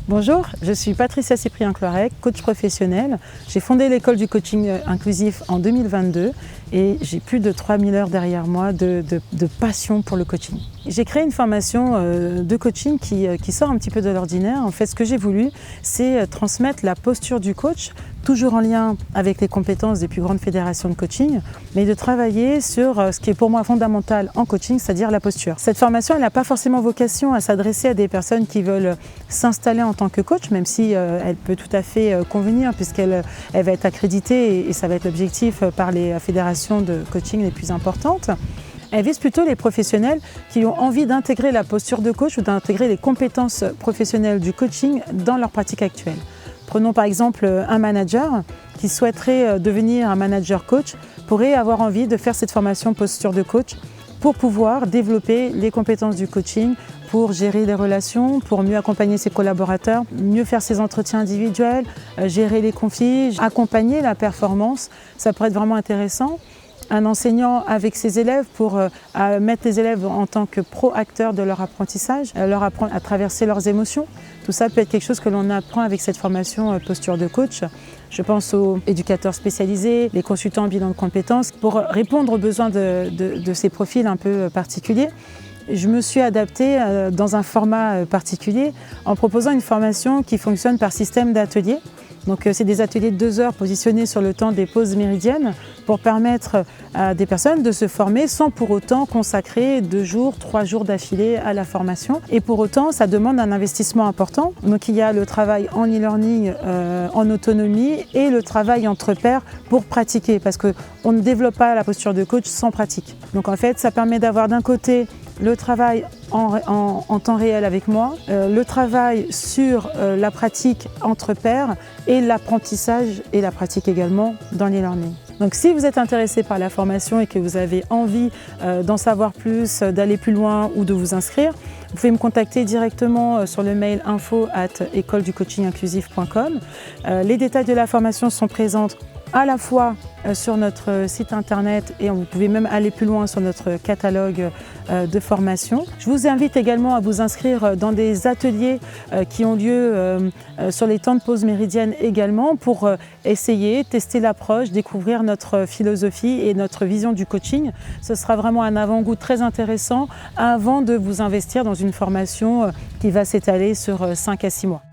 Bonjour, je suis Patricia Cyprien-Cloirec, coach professionnel. J'ai fondé l'école du coaching inclusif en 2022 et j'ai plus de 3000 heures derrière moi de passion pour le coaching. J'ai créé une formation de coaching qui sort un petit peu de l'ordinaire. En fait, ce que j'ai voulu, c'est transmettre la posture du coach, toujours en lien avec les compétences des plus grandes fédérations de coaching, mais de travailler sur ce qui est pour moi fondamental en coaching, c'est-à-dire la posture. Cette formation, elle n'a pas forcément vocation à s'adresser à des personnes qui veulent s'installer en tant que coach, même si elle peut tout à fait convenir puisqu'elle va être accréditée et ça va être l'objectif par les fédérations de coaching les plus importantes. Elle vise plutôt les professionnels qui ont envie d'intégrer la posture de coach ou d'intégrer les compétences professionnelles du coaching dans leur pratique actuelle. Prenons par exemple un manager qui souhaiterait devenir un manager coach, pourrait avoir envie de faire cette formation posture de coach pour pouvoir développer les compétences du coaching, pour gérer les relations, pour mieux accompagner ses collaborateurs, mieux faire ses entretiens individuels, gérer les conflits, accompagner la performance. Ça pourrait être vraiment intéressant. Un enseignant avec ses élèves pour mettre les élèves en tant que pro-acteurs de leur apprentissage, leur apprendre à traverser leurs émotions. Tout ça peut être quelque chose que l'on apprend avec cette formation posture de coach. Je pense aux éducateurs spécialisés, les consultants en bilan de compétences, pour répondre aux besoins de ces profils un peu particuliers. Je me suis adaptée dans un format particulier en proposant une formation qui fonctionne par système d'ateliers. Donc c'est des ateliers de 2 heures positionnés sur le temps des pauses méridiennes pour permettre à des personnes de se former sans pour autant consacrer 2 jours, 3 jours d'affilée à la formation. Et pour autant, ça demande un investissement important. Donc il y a le travail en e-learning, en autonomie et le travail entre pairs pour pratiquer parce qu'on ne développe pas la posture de coach sans pratique. Donc en fait, ça permet d'avoir d'un côté le travail en temps réel avec moi, le travail sur la pratique entre pairs et l'apprentissage et la pratique également dans l'e-learning. Donc si vous êtes intéressé par la formation et que vous avez envie d'en savoir plus, d'aller plus loin ou de vous inscrire, vous pouvez me contacter directement sur le mail info@écoleducoachinginclusif.com. Les détails de la formation sont présents à la fois sur notre site internet et vous pouvez même aller plus loin sur notre catalogue de formation. Je vous invite également à vous inscrire dans des ateliers qui ont lieu sur les temps de pause méridienne également pour essayer, tester l'approche, découvrir notre philosophie et notre vision du coaching. Ce sera vraiment un avant-goût très intéressant avant de vous investir dans une formation qui va s'étaler sur 5 à 6 mois.